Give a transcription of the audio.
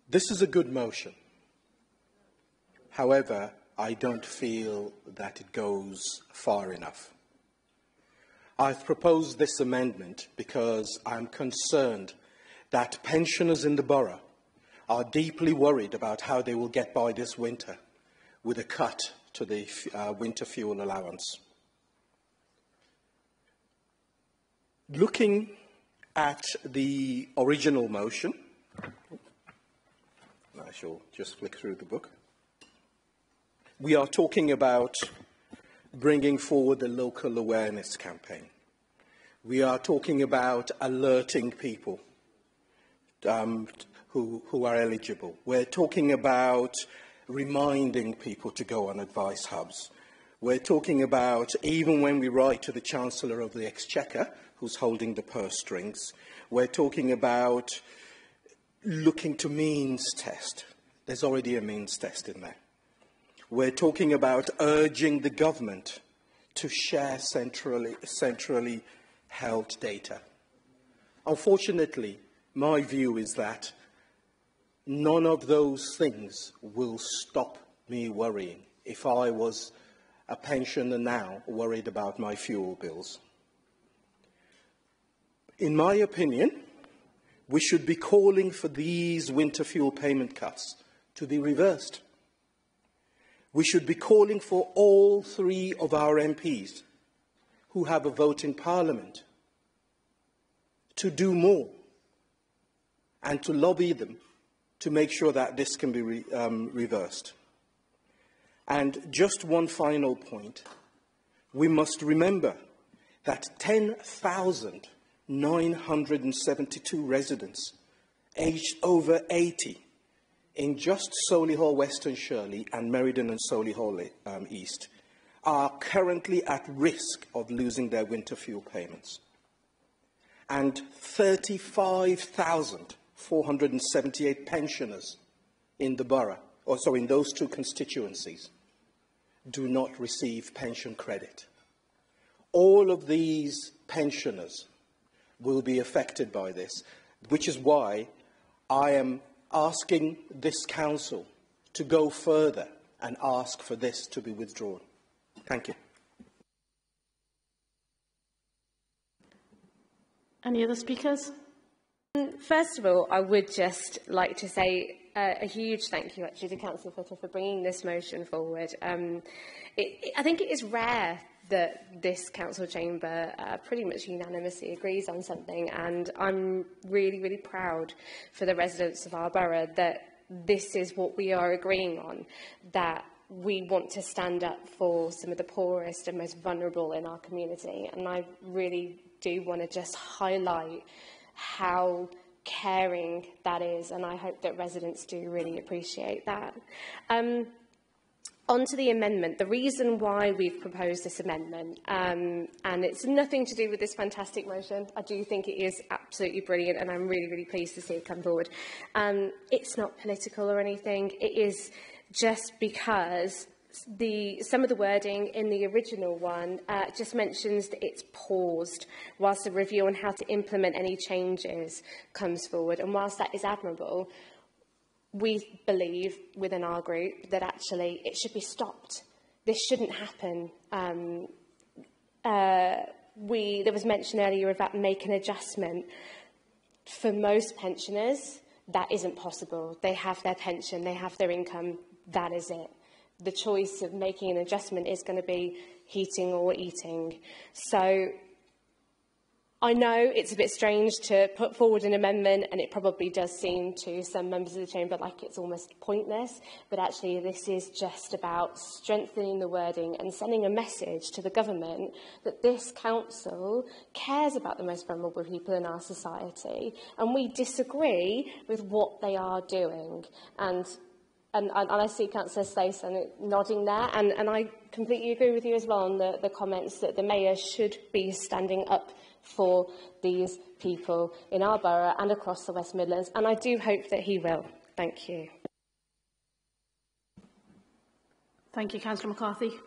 This is a good motion. However, I don't feel that it goes far enough. I've proposed this amendment because I'm concerned that pensioners in the borough are deeply worried about how they will get by this winter with a cut to the winter fuel allowance. Looking at the original motion, I shall just flick through the book. We are talking about bringing forward the local awareness campaign. We are talking about alerting people who are eligible. We're talking about reminding people to go on advice hubs. We're talking about, even when we write to the Chancellor of the Exchequer, who's holding the purse strings, we're talking about looking to means test. There's already a means test in there. We're talking about urging the government to share centrally held data. Unfortunately, my view is that none of those things will stop me worrying if I was a pensioner now worried about my fuel bills. In my opinion, we should be calling for these winter fuel payment cuts to be reversed. We should be calling for all three of our MPs who have a vote in Parliament to do more and to lobby them to make sure that this can be reversed. And just one final point. We must remember that 10,972 residents aged over 80 in just Solihull Western Shirley and Meriden and Solihull East are currently at risk of losing their winter fuel payments. And 35,478 pensioners in the borough, also in those two constituencies, do not receive pension credit. All of these pensioners will be affected by this, which is why I am asking this council to go further and ask for this to be withdrawn. Thank you. Any other speakers? First of all, I would just like to say a huge thank you actually to Councillor Footer for bringing this motion forward. I think it is rare that this council chamber pretty much unanimously agrees on something, and I'm really, really proud for the residents of our borough that this is what we are agreeing on, that we want to stand up for some of the poorest and most vulnerable in our community. And I really do want to just highlight how caring that is, and I hope that residents do really appreciate that. On to the amendment. The reason why we've proposed this amendment, and it's nothing to do with this fantastic motion. I do think it is absolutely brilliant, and I'm really, really pleased to see it come forward. It's not political or anything. It is just because some of the wording in the original one just mentions that it's paused whilst a review on how to implement any changes comes forward. And whilst that is admirable, we believe within our group that actually it should be stopped. This shouldn't happen. There was mention earlier about making an adjustment. For most pensioners, that isn't possible. They have their pension, they have their income, that is it. The choice of making an adjustment is going to be heating or eating. So I know it's a bit strange to put forward an amendment, and it probably does seem to some members of the chamber like it's almost pointless, but actually this is just about strengthening the wording and sending a message to the government that this council cares about the most vulnerable people in our society, and we disagree with what they are doing. And I see Councillor Stayson nodding there, and I completely agree with you as well on the comments that the Mayor should be standing up for these people in our borough and across the West Midlands, and I do hope that he will. Thank you. Thank you, Councillor McCarthy.